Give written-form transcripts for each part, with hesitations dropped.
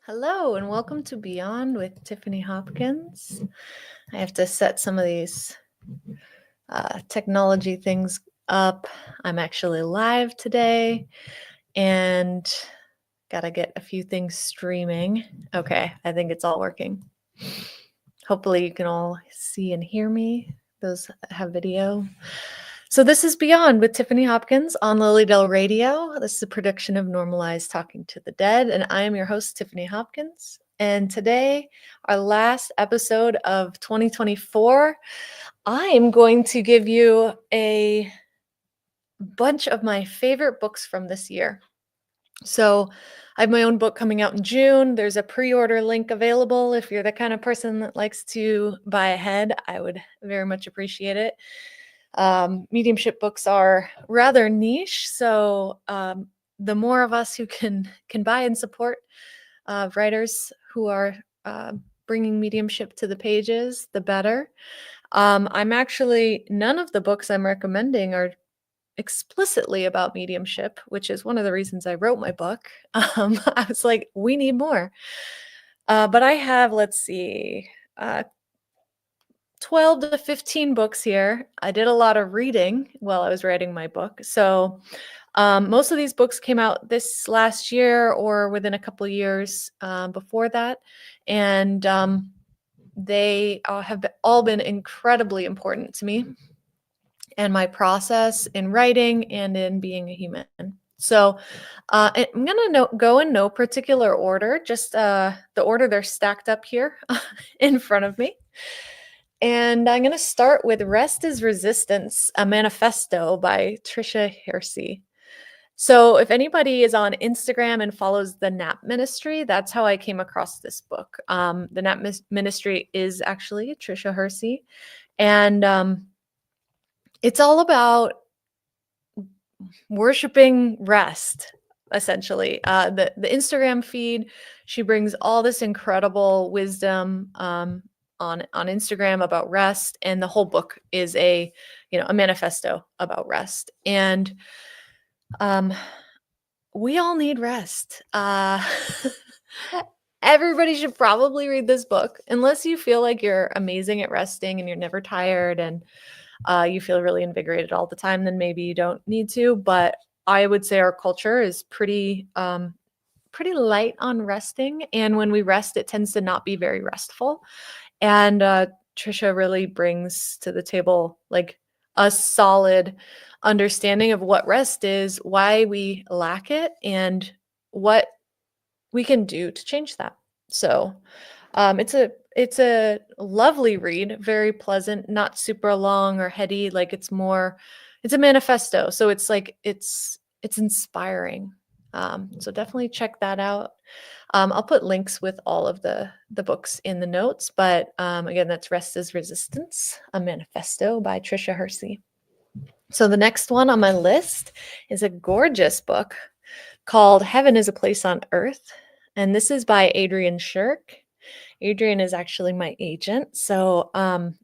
Hello and welcome to Beyond with Tiffany Hopkins. I have to set some of these technology things up. I'm actually live today and gotta get a few things streaming. Okay, I think it's all working. Hopefully you can all see and hear me, those that have video. So this is Beyond with Tiffany Hopkins on Lilydale Radio. This is a production of Normalized Talking to the Dead, and I am your host, Tiffany Hopkins. And today, our last episode of 2024, I am going to give you a bunch of my favorite books from this year. So I have my own book coming out in June. There's a pre-order link available. If you're the kind of person that likes to buy ahead, I would very much appreciate it. Mediumship books are rather niche, so the more of us who can buy and support writers who are bringing mediumship to the pages, the better. I'm actually, none of the books I'm recommending are explicitly about mediumship, which is one of the reasons I wrote my book. I was like, we need more. But I have, let's see, 12 to 15 books here. I did a lot of reading while I was writing my book. So most of these books came out this last year or within a couple of years before that. And they have all been incredibly important to me and my process in writing and in being a human. So I'm going to go in no particular order, just the order they're stacked up here in front of me. And I'm going to start with Rest is Resistance, a Manifesto by Tricia Hersey. So if anybody is on Instagram and follows the Nap Ministry, that's how I came across this book. The Nap Ministry is actually Tricia Hersey. And it's all about worshiping rest, essentially. The Instagram feed, she brings all this incredible wisdom on Instagram about rest, and the whole book is a manifesto about rest. And we all need rest. Everybody should probably read this book, unless you feel like you're amazing at resting and you're never tired and you feel really invigorated all the time, then maybe you don't need to. But I would say our culture is pretty light on resting. And when we rest, it tends to not be very restful. And Tricia really brings to the table like a solid understanding of what rest is, why we lack it, and what we can do to change that. So it's a lovely read, very pleasant, not super long or heady. Like it's a manifesto. So it's like it's inspiring. So definitely check that out. I'll put links with all of the books in the notes, but again, that's Rest is Resistance, a Manifesto by Tricia Hersey. So the next one on my list is a gorgeous book called Heaven is a Place on Earth. And this is by Adrian Shirk. Adrian is actually my agent. So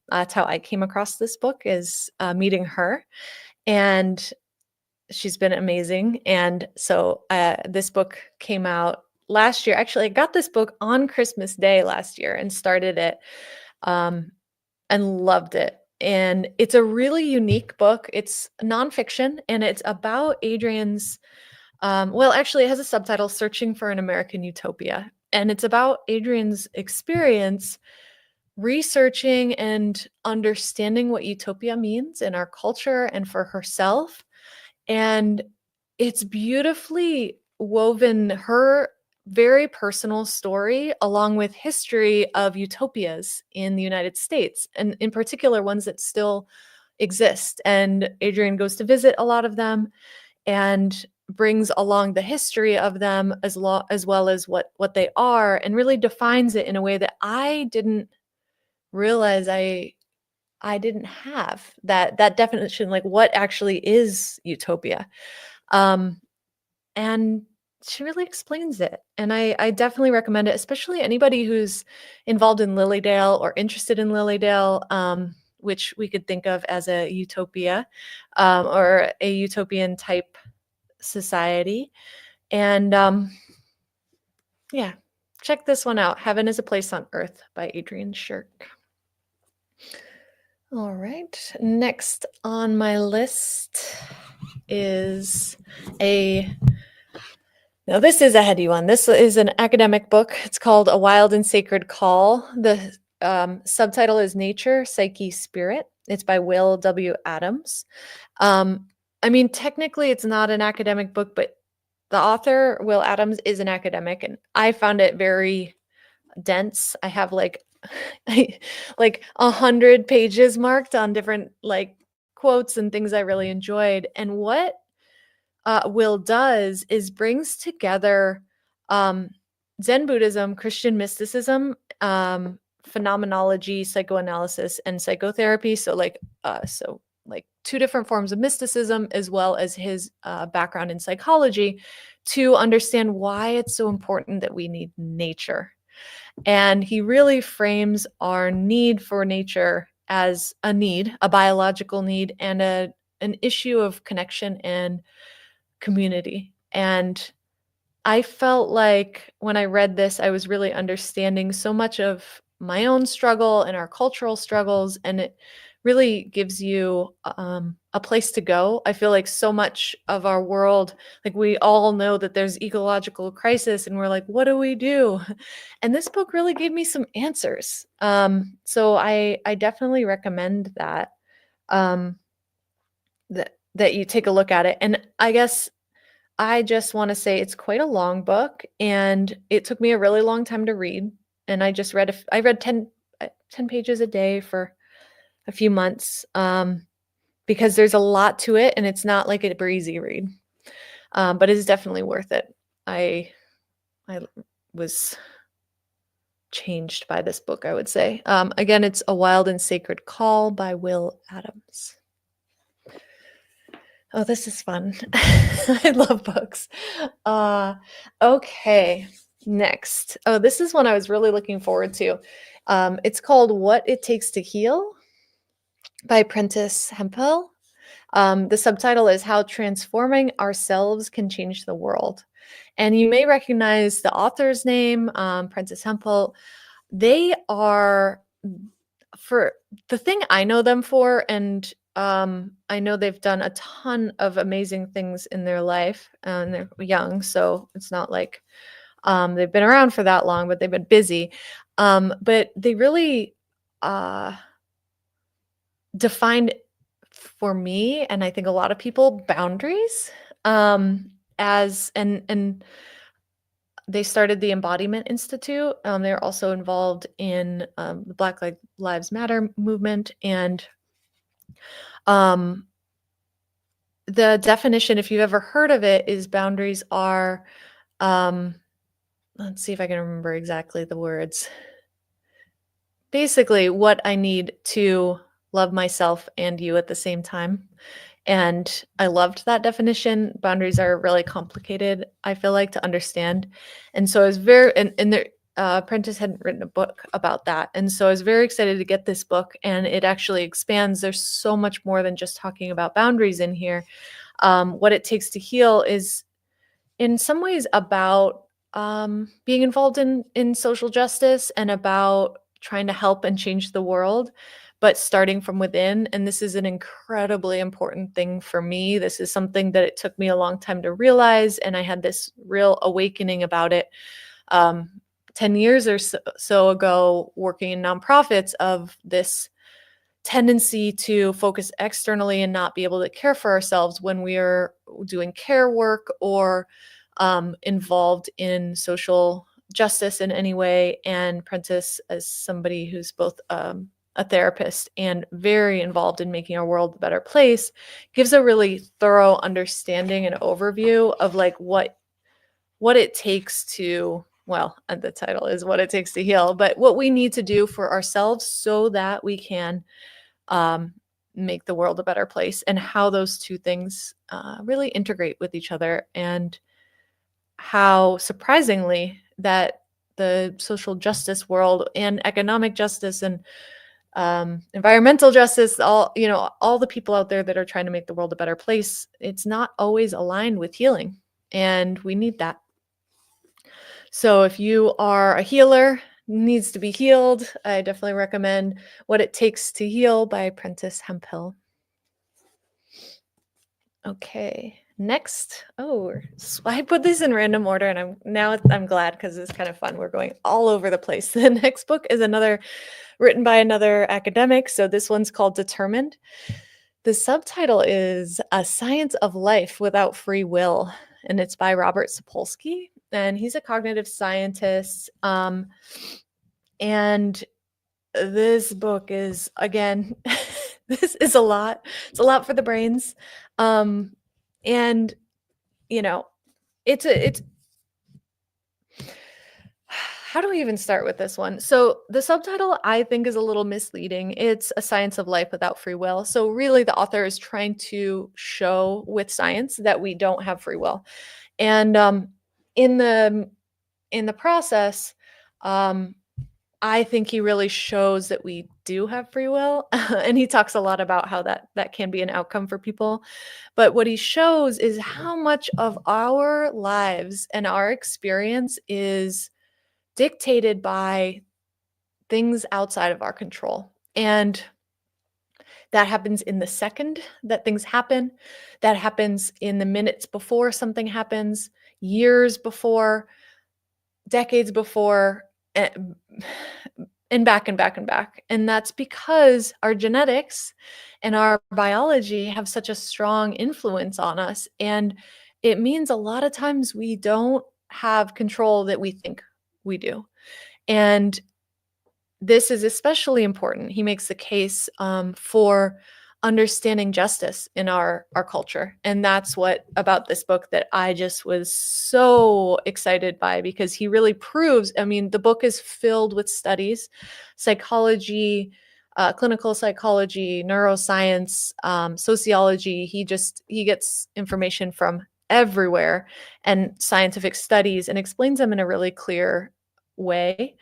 that's how I came across this book, is meeting her. And she's been amazing. And so this book came out last year. Actually, I got this book on Christmas Day last year and started it and loved it. And it's a really unique book. It's nonfiction, and it's about Adrian's, actually it has a subtitle, Searching for an American Utopia. And it's about Adrian's experience researching and understanding what utopia means in our culture and for herself. And it's beautifully woven, her very personal story along with history of utopias in the United States, and in particular ones that still exist. And Adrian goes to visit a lot of them and brings along the history of them as well as what they are, and really defines it in a way that I didn't realize I didn't have that definition, like what actually is utopia. And she really explains it. And I definitely recommend it, especially anybody who's involved in Lilydale or interested in Lilydale, which we could think of as a utopia or a utopian type society. And check this one out. Heaven is a Place on Earth by Adrian Shirk. All right. Next on my list is now this is a heady one. This is an academic book. It's called A Wild and Sacred Call. The subtitle is Nature, Psyche, Spirit. It's by Will W. Adams. I mean, technically it's not an academic book, but the author, Will Adams, is an academic, and I found it very dense. I have like 100 pages marked on different like quotes and things I really enjoyed. And what Will does is brings together Zen Buddhism, Christian mysticism, phenomenology, psychoanalysis, and psychotherapy. So like two different forms of mysticism, as well as his background in psychology, to understand why it's so important that we need nature. And he really frames our need for nature as a need, a biological need, and an issue of connection and community. And I felt like when I read this, I was really understanding so much of my own struggle and our cultural struggles, and it really gives you a place to go. I feel like so much of our world, like we all know that there's ecological crisis, and we're like, what do we do? And this book really gave me some answers. So I definitely recommend that that you take a look at it. And I guess I just want to say it's quite a long book, and it took me a really long time to read. And I just read, I read 10 pages a day for a few months because there's a lot to it, and it's not like a breezy read, but it is definitely worth it. I was changed by this book, I would say. Again, it's A Wild and Sacred Call by Will Adams. Oh, this is fun. I love books. Okay, next. Oh, this is one I was really looking forward to. It's called What It Takes to Heal by Prentis Hemphill. The subtitle is How Transforming Ourselves Can Change the World. And you may recognize the author's name, Prentis Hemphill. They are, for the thing I know them for, and I know they've done a ton of amazing things in their life, and they're young, so it's not like they've been around for that long, but they've been busy. But they really defined for me, and I think a lot of people, boundaries as and they started the Embodiment Institute. They're also involved in the Black Lives Matter movement. And the definition, if you've ever heard of it, is boundaries are, let's see if I can remember exactly the words. Basically, what I need to love myself and you at the same time. And I loved that definition. Boundaries are really complicated, I feel like, to understand. And so I was Prentis hadn't written a book about that. And so I was very excited to get this book, and it actually expands. There's so much more than just talking about boundaries in here. What It Takes to Heal is in some ways about being involved in social justice and about trying to help and change the world, but starting from within. And this is an incredibly important thing for me. This is something that it took me a long time to realize, and I had this real awakening about it 10 years or so ago, working in nonprofits, of this tendency to focus externally and not be able to care for ourselves when we are doing care work or involved in social justice in any way. And Prentis, as somebody who's both a therapist and very involved in making our world a better place, gives a really thorough understanding and overview of like what it takes to, well, the title is What It Takes to Heal, but what we need to do for ourselves so that we can make the world a better place, and how those two things really integrate with each other, and how surprisingly that the social justice world and economic justice and environmental justice, all the people out there that are trying to make the world a better place, it's not always aligned with healing, and we need that. So if you are a healer, needs to be healed, I definitely recommend What It Takes to Heal by Prentis Hemphill. Okay, next. I put these in random order, and I'm glad because it's kind of fun. We're going all over the place. The next book is another written by another academic. So this one's called Determined. The subtitle is A Science of Life Without Free Will, and it's by Robert Sapolksy, and he's a cognitive scientist. And this book is, again, this is a lot. It's a lot for the brains. And you know, it's how do we even start with this one? So the subtitle I think is a little misleading. It's A Science of Life Without Free Will. So really the author is trying to show with science that we don't have free will. And in the process, I think he really shows that we do have free will. And he talks a lot about how that can be an outcome for people. But what he shows is how much of our lives and our experience is dictated by things outside of our control. And that happens in the second that things happen. That happens in the minutes before something happens, years before, decades before, and back and back and back. And that's because our genetics and our biology have such a strong influence on us. And it means a lot of times we don't have control that we think we do. And this is especially important. He makes the case for understanding justice in our culture. And that's what about this book that I just was so excited by, because he really proves, I mean, the book is filled with studies, psychology, clinical psychology, neuroscience, sociology. He gets information from everywhere and scientific studies and explains them in a really clear way,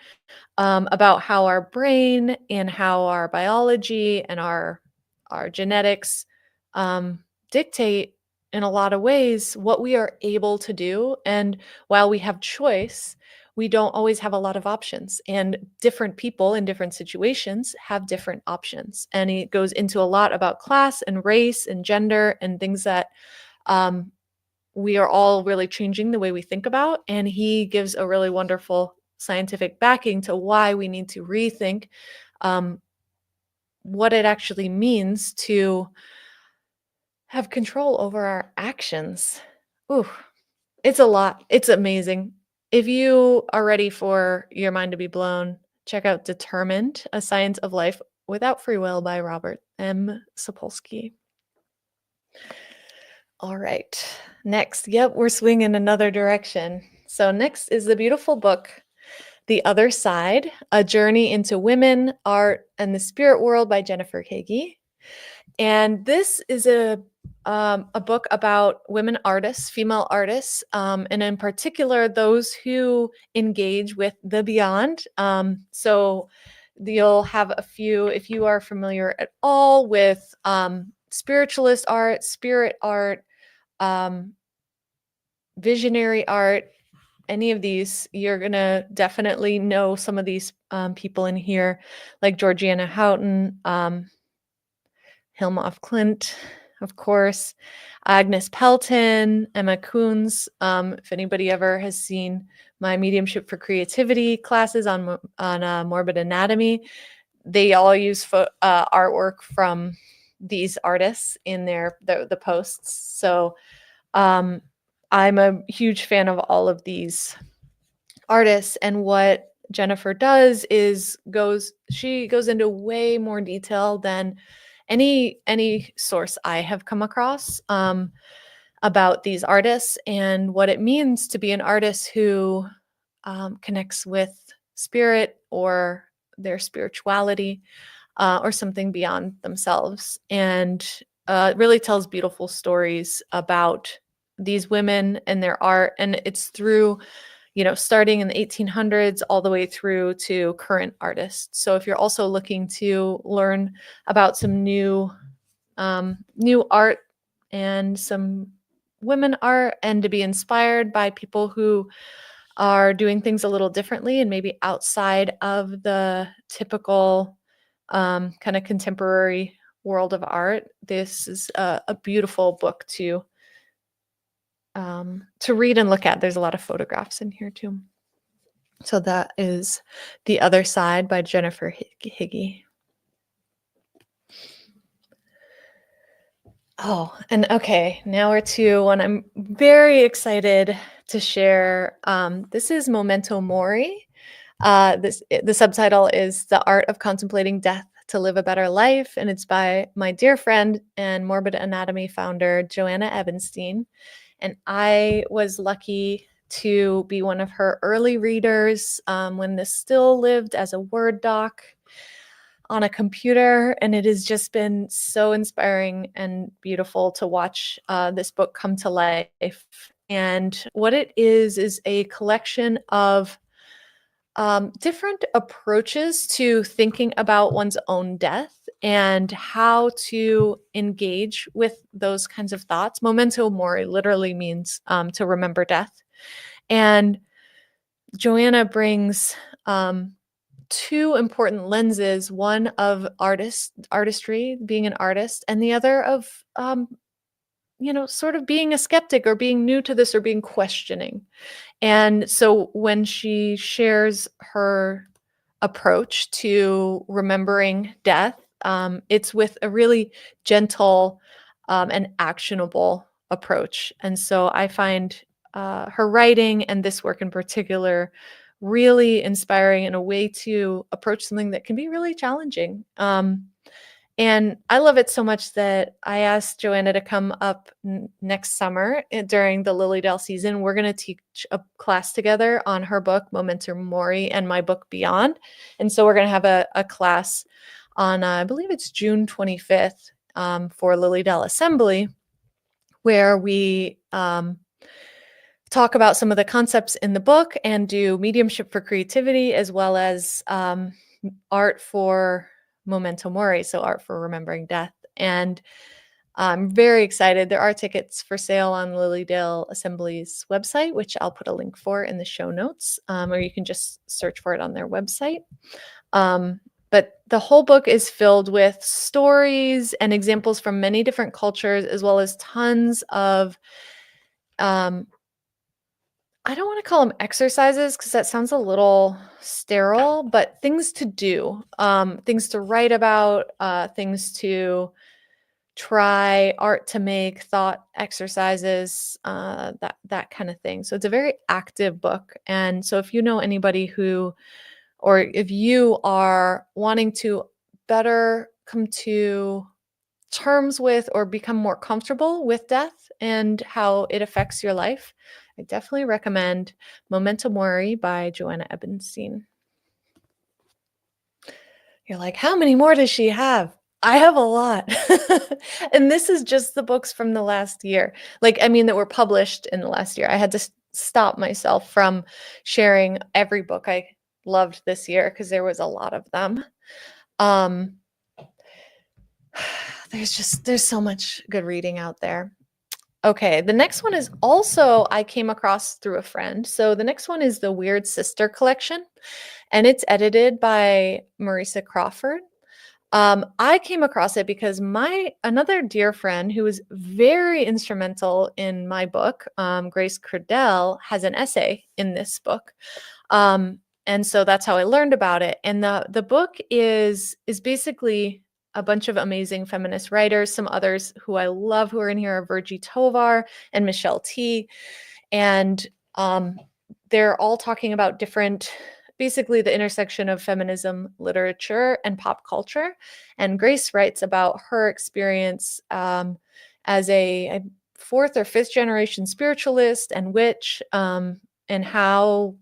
about how our brain and how our biology and our genetics dictate in a lot of ways what we are able to do. And while we have choice, we don't always have a lot of options. And different people in different situations have different options. And he goes into a lot about class and race and gender and things that we are all really changing the way we think about. And he gives a really wonderful scientific backing to why we need to rethink what it actually means to have control over our actions. Ooh, it's a lot. It's amazing. If you are ready for your mind to be blown, check out Determined, A Science of Life Without Free Will by Robert M. Sapolksy. All right. Next, we're swinging another direction. So next is the beautiful book, The Other Side, A Journey into Women, Art, and the Spirit World by Jennifer Higgie. And this is a book about women artists, female artists, and in particular, those who engage with the beyond. So you'll have a few, if you are familiar at all with spiritualist art, spirit art, visionary art, any of these, you're going to definitely know some of these people in here, like Georgiana Houghton, Hilma af Klint, of course, Agnes Pelton, Emma Coons. If anybody ever has seen my mediumship for creativity classes on morbid anatomy, they all use artwork from these artists in the posts. So I'm a huge fan of all of these artists, and what Jennifer does is she goes into way more detail than any source I have come across about these artists and what it means to be an artist who connects with spirit or their spirituality or something beyond themselves, and really tells beautiful stories about these women and their art. And it's through, starting in the 1800s all the way through to current artists. So if you're also looking to learn about some new art and some women art, and to be inspired by people who are doing things a little differently and maybe outside of the typical kind of contemporary world of art, this is a beautiful book to read and look at. There's a lot of photographs in here too. So that is The Other Side by Jennifer Higgie. Oh, and okay, now we're to one I'm very excited to share. This is Momento Mori. The subtitle is The Art of Contemplating Death to Live a Better Life, and it's by my dear friend and Morbid Anatomy founder, Joanna Ebenstein. And I was lucky to be one of her early readers when this still lived as a Word doc on a computer, and it has just been so inspiring and beautiful to watch this book come to life. And what it is a collection of different approaches to thinking about one's own death and how to engage with those kinds of thoughts. Memento mori literally means to remember death. And Joanna brings two important lenses, one of artistry, being an artist, and the other of sort of being a skeptic or being new to this or being questioning. And so when she shares her approach to remembering death, it's with a really gentle and actionable approach. And so I find her writing and this work in particular really inspiring in a way to approach something that can be really challenging. And I love it so much that I asked Joanna to come up next summer during the Lilydale season. We're going to teach a class together on her book, Momento Mori, and my book, Beyond. And so we're going to have a class on, I believe it's June 25th for Lilydale Assembly, where we talk about some of the concepts in the book and do mediumship for creativity, as well as art for Memento Mori, so art for remembering death. And I'm very excited. There are tickets for sale on Lilydale Assembly's website, which I'll put a link for in the show notes, or you can just search for it on their website. But the whole book is filled with stories and examples from many different cultures, as well as tons of I don't want to call them exercises because that sounds a little sterile, but things to do, things to write about, things to try, art to make, thought exercises, that kind of thing. So it's a very active book. And so if you know anybody or if you are wanting to better come to terms with or become more comfortable with death and how it affects your life, I definitely recommend Memento Mori by Joanna Ebenstein. You're like, how many more does she have? I have a lot. And this is just the books from the last year. That were published in the last year. I had to stop myself from sharing every book I loved this year because there was a lot of them. There's so much good reading out there. Okay, the next one is also I came across through a friend. So the next one is the Weird Sister collection, and it's edited by Marisa Crawford. I came across it because another dear friend who was very instrumental in my book, Grace Kredell, has an essay in this book. And so that's how I learned about it. And the book is basically a bunch of amazing feminist writers. Some others who I love who are in here are Virgie Tovar and Michelle T. And they're all talking about basically the intersection of feminism, literature, and pop culture. And Grace writes about her experience as a fourth or fifth generation spiritualist and witch, and how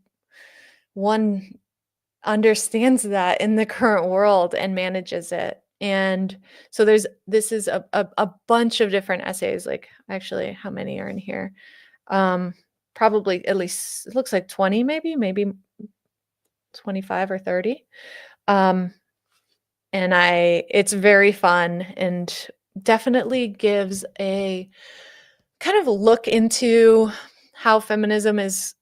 one understands that in the current world and manages it. And so this is a bunch of different essays. Like, actually, how many are in here? Probably at least, it looks like 20, maybe 25 or 30. And it's very fun and definitely gives a kind of look into how feminism is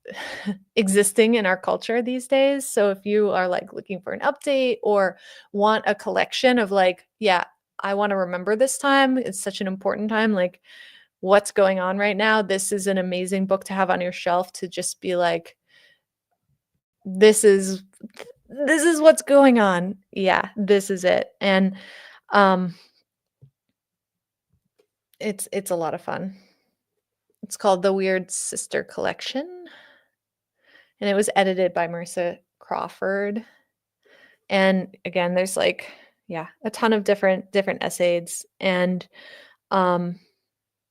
existing in our culture these days. So if you are like looking for an update or want a collection of like, yeah, I want to remember this time. It's such an important time. Like, what's going on right now? This is an amazing book to have on your shelf to just be like, this is what's going on. Yeah, this is it. And um it's a lot of fun. It's called The Weird Sister Collection, and it was edited by Marisa Crawford. And again, there's like, yeah, a ton of different essays. And um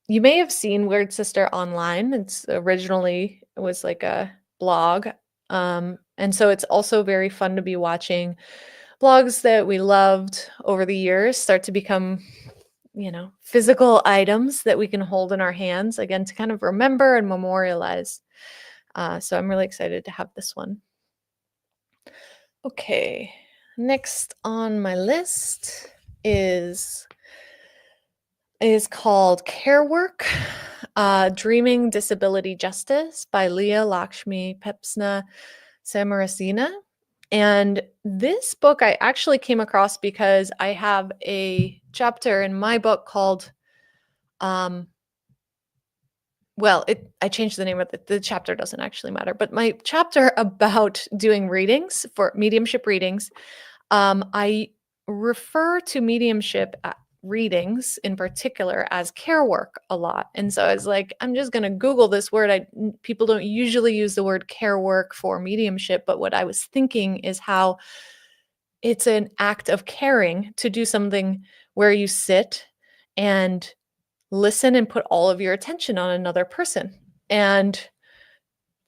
you may have seen Weird Sister online. It's originally it was like a blog. And so it's also very fun to be watching blogs that we loved over the years start to become, physical items that we can hold in our hands again to kind of remember and memorialize. So I'm really excited to have this one. Okay, next on my list is called Care Work, Dreaming Disability Justice by Leah, Lakshmi, Piepzna-Samarasinha. And this book I actually came across because I have a chapter in my book called, I changed the name of it. The chapter doesn't actually matter, but my chapter about doing readings for mediumship readings, I refer to mediumship readings in particular as care work a lot. And so I was like, I'm just going to Google this word. People don't usually use the word care work for mediumship, but what I was thinking is how it's an act of caring to do something where you sit and listen and put all of your attention on another person. And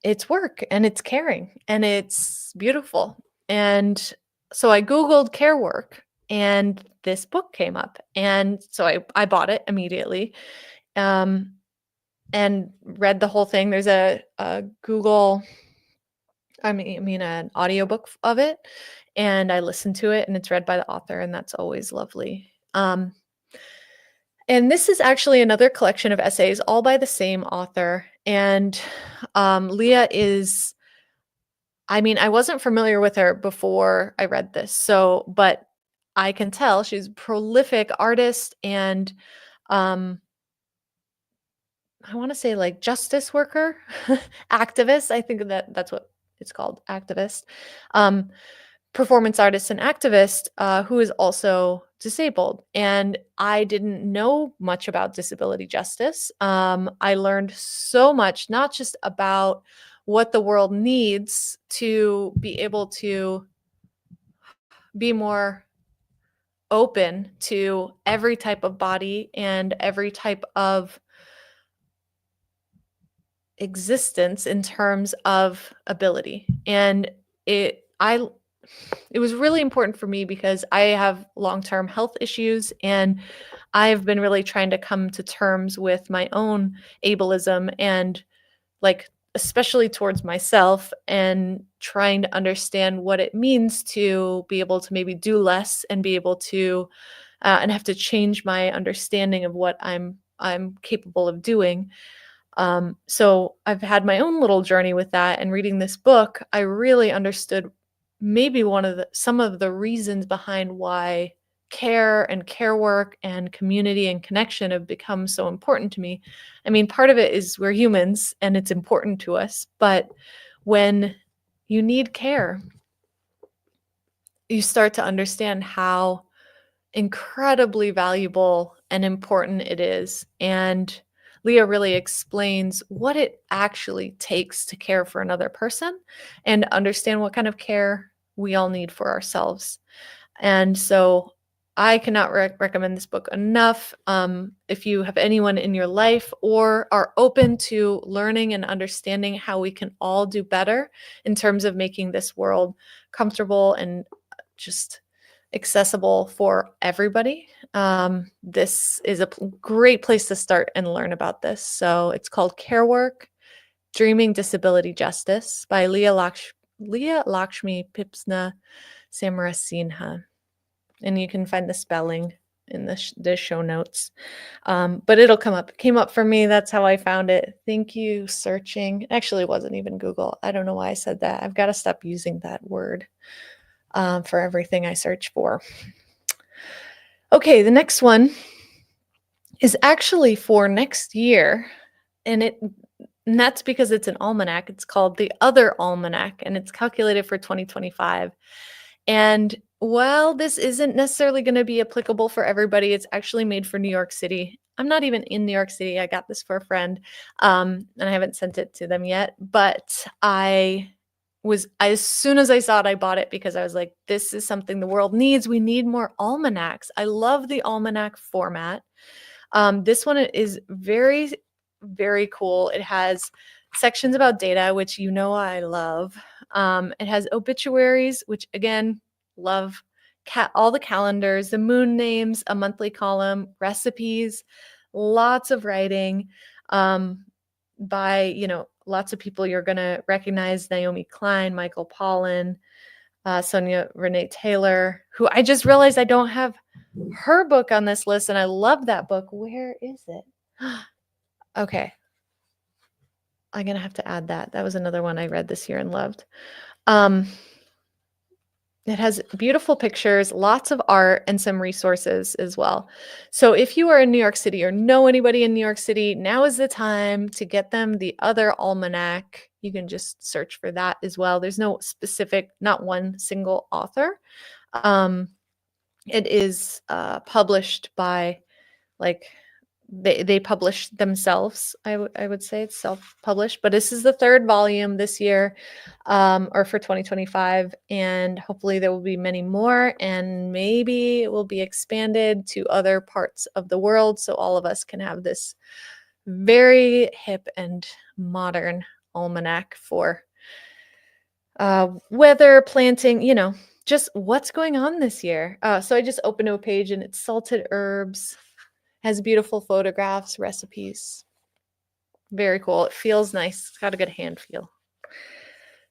it's work and it's caring and it's beautiful. And so I Googled care work and this book came up. And so I bought it immediately and read the whole thing. There's a Google, an audiobook of it. And I listened to it and it's read by the author, and that's always lovely. And this is actually another collection of essays, all by the same author. And Leah is, I wasn't familiar with her before I read this. But I can tell she's a prolific artist and I want to say like justice worker, activist. I think that's what it's called, activist. Performance artist and activist who is also disabled. And I didn't know much about disability justice. I learned so much, not just about what the world needs to be able to be more open to every type of body and every type of existence in terms of ability. And it was really important for me because I have long-term health issues, and I've been really trying to come to terms with my own ableism and like especially towards myself, and trying to understand what it means to be able to maybe do less and be able to and have to change my understanding of what I'm capable of doing. So I've had my own little journey with that, and reading this book, I really understood maybe some of the reasons behind why care and care work and community and connection have become so important to me. Part of it is we're humans and it's important to us, but when you need care, you start to understand how incredibly valuable and important it is. And Leah really explains what it actually takes to care for another person and understand what kind of care we all need for ourselves. And so I cannot recommend this book enough. If you have anyone in your life or are open to learning and understanding how we can all do better in terms of making this world comfortable and just accessible for everybody, this is a great place to start and learn about this. So it's called Care Work, Dreaming Disability Justice by Leah Lakshmi Piepzna-Samarasinha. And you can find the spelling in the show notes. But it'll come up. It came up for me. That's how I found it. Thank you, searching. Actually, it wasn't even Google. I don't know why I said that. I've got to stop using that word for everything I search for. Okay, the next one is actually for next year, and that's because it's an almanac. It's called the Other Almanac, and it's calculated for 2025. And while this isn't necessarily going to be applicable for everybody, it's actually made for New York City. I'm not even in New York City. I got this for a friend, and I haven't sent it to them yet. But as soon as I saw it, I bought it because I was like, this is something the world needs. We need more almanacs. I love the almanac format. This one is very, very cool. It has sections about data, which I love. It has obituaries, which again, love. All the calendars, the moon names, a monthly column, recipes, lots of writing by, lots of people you're going to recognize: Naomi Klein, Michael Pollan, Sonia Renee Taylor, who I just realized I don't have her book on this list, and I love that book. Where is it? Okay. I'm going to have to add that. That was another one I read this year and loved. It has beautiful pictures, lots of art, and some resources as well. So if you are in New York City or know anybody in New York City, now is the time to get them the Other Almanac. You can just search for that as well. There's no specific, not one single author. It is published by, they publish themselves. I would say it's self-published, but this is the third volume this year, or for 2025, and hopefully there will be many more, and maybe it will be expanded to other parts of the world, so all of us can have this very hip and modern almanac for weather, planting, just what's going on this year. So I just opened a page, and it's salted herbs. Has beautiful photographs, recipes. Very cool. It feels nice. It's got a good hand feel.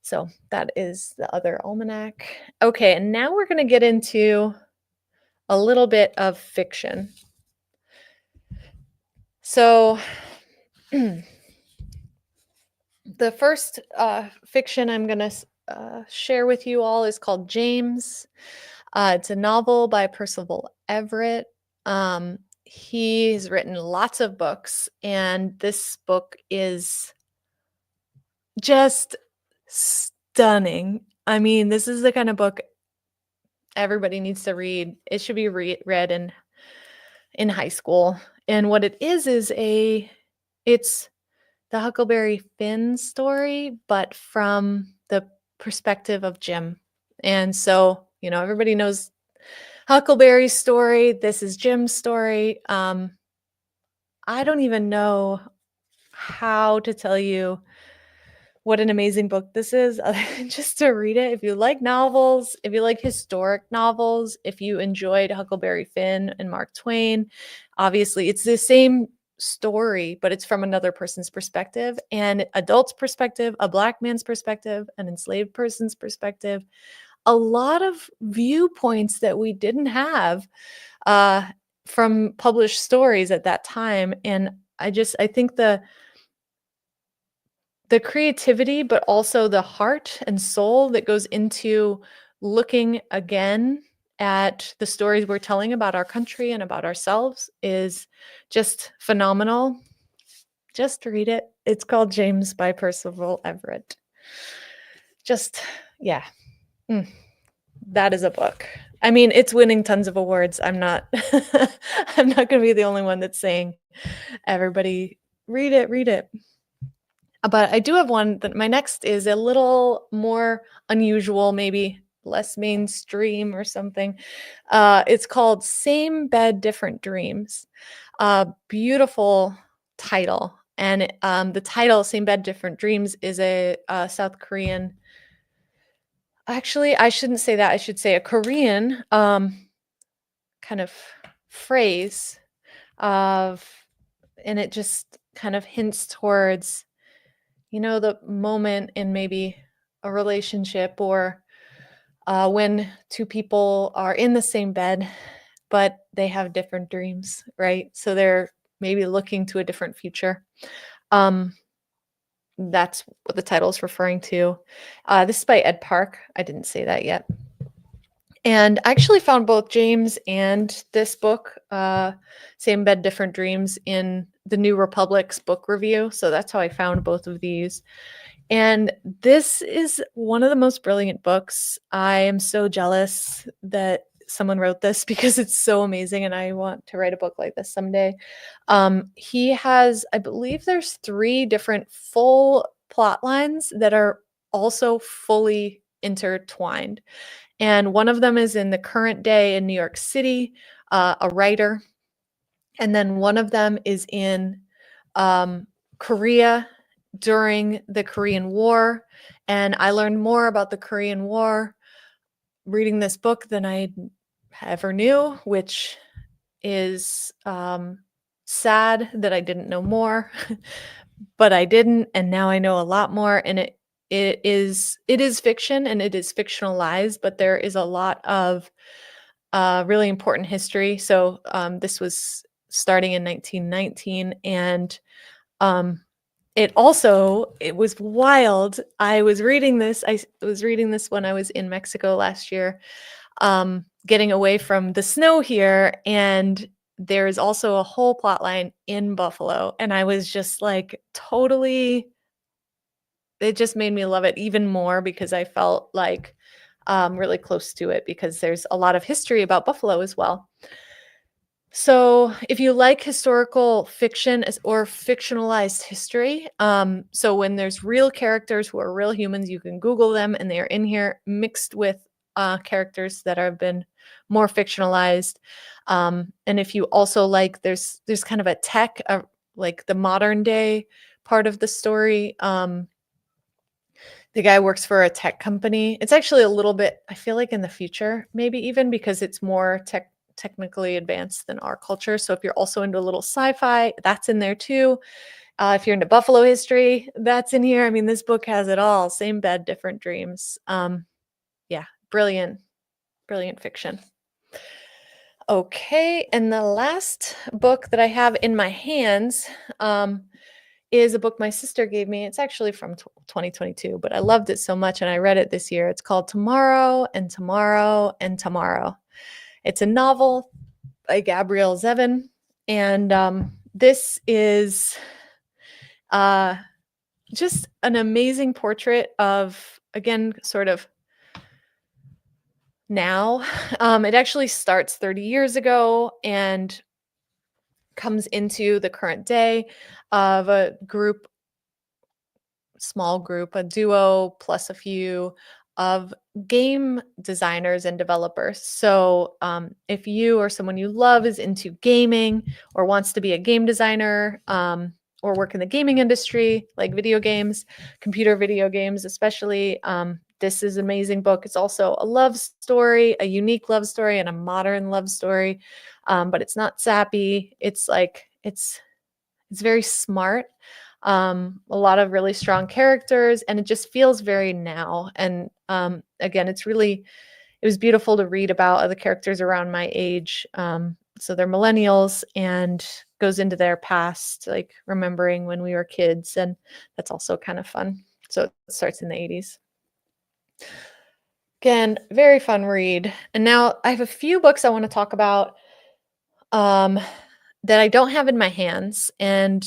So that is the Other Almanac. Okay, and now we're going to get into a little bit of fiction. So the first fiction I'm going to share with you all is called James. It's a novel by Percival Everett. He has written lots of books, and this book is just stunning. I mean, this is the kind of book everybody needs to read. It should be read in high school. And what it is it's the Huckleberry Finn story, but from the perspective of Jim. And so, everybody knows Huckleberry's story. This is Jim's story. I don't even know how to tell you what an amazing book this is, other than just to read it. If you like novels, if you like historic novels, if you enjoyed Huckleberry Finn and Mark Twain, obviously it's the same story, but it's from another person's perspective, an adult's perspective, a Black man's perspective, an enslaved person's perspective. A lot of viewpoints that we didn't have from published stories at that time. And I think the creativity, but also the heart and soul that goes into looking again at the stories we're telling about our country and about ourselves is just phenomenal. Just read it. It's called James by Percival Everett. Just, yeah. That is a book. I mean, it's winning tons of awards. I'm not I'm not going to be the only one that's saying everybody read it. But I do have one that my next is a little more unusual, maybe less mainstream or something. It's called Same Bed, Different Dreams. Beautiful title. And the title, Same Bed, Different Dreams, is a South Korean. Actually, I shouldn't say that. I should say a Korean kind of phrase and it just kind of hints towards, the moment in maybe a relationship or when two people are in the same bed but they have different dreams, right? So they're maybe looking to a different future. Um, that's what the title is referring to. This is by Ed Park. I didn't say that yet. And I actually found both James and this book, Same Bed, Different Dreams, in the New Republic's book review. So that's how I found both of these. And this is one of the most brilliant books. I am so jealous that someone wrote this because it's so amazing and I want to write a book like this someday. He has, I believe there's 3 different full plot lines that are also fully intertwined. And one of them is in the current day in New York City, a writer. And then one of them is in Korea during the Korean War. And I learned more about the Korean War reading this book than I ever knew, which is sad that I didn't know more, but I didn't, and now I know a lot more. And it is fiction and it is fictionalized, but there is a lot of really important history. So this was starting in 1919, and it was wild. I was reading this when I was in Mexico last year, getting away from the snow here, and there is also a whole plot line in Buffalo, and I was just like totally, it just made me love it even more because I felt like really close to it because there's a lot of history about Buffalo as well. So if you like historical fiction or fictionalized history, so when there's real characters who are real humans, you can Google them and they are in here mixed with characters that have been more fictionalized. And if you also like, there's kind of a tech, like the modern day part of the story. The guy works for a tech company. It's actually a little bit, I feel like in the future, maybe even because it's more technically advanced than our culture. So if you're also into a little sci-fi, that's in there too. If you're into Buffalo history, that's in here. I mean, this book has it all. Same bed, different dreams. Yeah, brilliant, brilliant fiction. Okay, and the last book that I have in my hands is a book my sister gave me. It's actually from 2022, but I loved it so much and I read it this year. It's called Tomorrow and Tomorrow and Tomorrow. It's a novel by Gabrielle Zevin, and this is just an amazing portrait of, again, sort of now. It actually starts 30 years ago and comes into the current day of a small group, a duo plus a few of game designers and developers. So if you or someone you love is into gaming or wants to be a game designer or work in the gaming industry, like video games, computer video games especially, this is an amazing book. It's also a love story, a unique love story and a modern love story, but it's not sappy. It's like, it's very smart. A lot of really strong characters, and it just feels very now. And again, it was beautiful to read about the characters around my age. So they're millennials and goes into their past, like remembering when we were kids, and that's also kind of fun. So it starts in the 80s. Again, very fun read. And now I have a few books I want to talk about that I don't have in my hands. And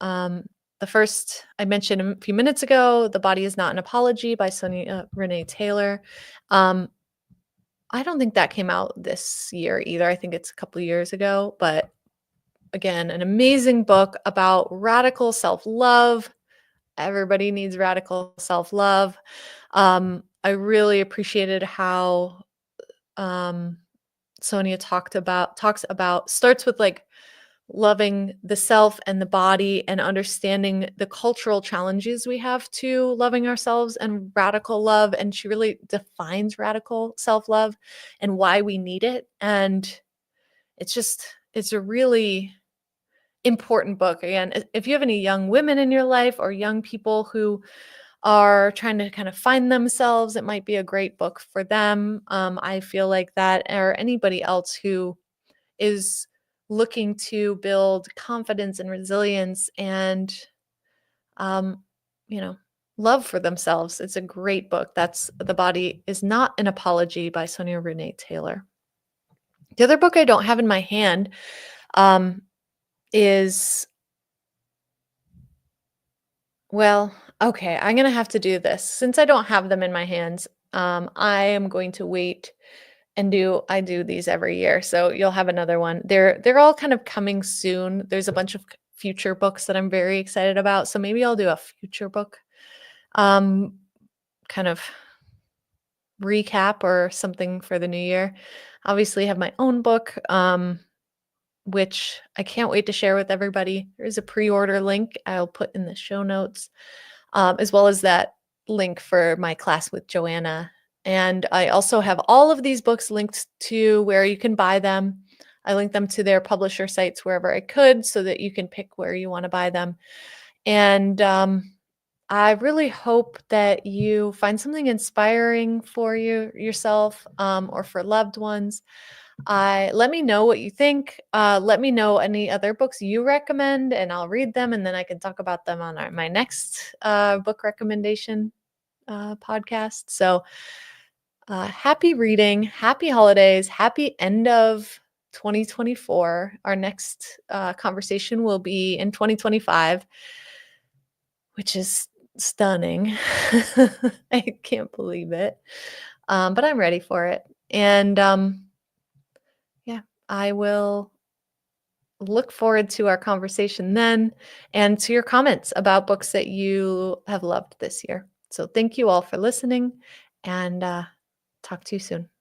the first I mentioned a few minutes ago, The Body Is Not an Apology by Sonia Renee Taylor. I don't think that came out this year either. I think it's a couple years ago. But again, an amazing book about radical self-love. Everybody needs radical self-love. I really appreciated how Sonia starts with like loving the self and the body and understanding the cultural challenges we have to loving ourselves and radical love. And she really defines radical self-love and why we need it. And it's a really important book. Again, if you have any young women in your life or young people who are trying to kind of find themselves, it might be a great book for them. I feel like that, or anybody else who is looking to build confidence and resilience and, um, you know, love for themselves. It's a great book. That's The Body is Not an Apology by Sonia Renee Taylor. The other book I don't have in my hand um, is, well, okay, I'm gonna have to do this. Since I don't have them in my hands, I am going to wait and I do these every year, so you'll have another one. They're all kind of coming soon. There's a bunch of future books that I'm very excited about, so maybe I'll do a future book um, kind of recap or something for the new year. Obviously, I have my own book, which I can't wait to share with everybody. There's a pre-order link I'll put in the show notes, as well as that link for my class with Joanna. And I also have all of these books linked to where you can buy them. I link them to their publisher sites wherever I could so that you can pick where you want to buy them. And I really hope that you find something inspiring for yourself, or for loved ones. Let me know what you think. Let me know any other books you recommend, and I'll read them, and then I can talk about them on my next book recommendation podcast. So happy reading, happy holidays, happy end of 2024. Our next conversation will be in 2025, which is stunning. I can't believe it. But I'm ready for it. And yeah, I will look forward to our conversation then and to your comments about books that you have loved this year. So thank you all for listening, and talk to you soon.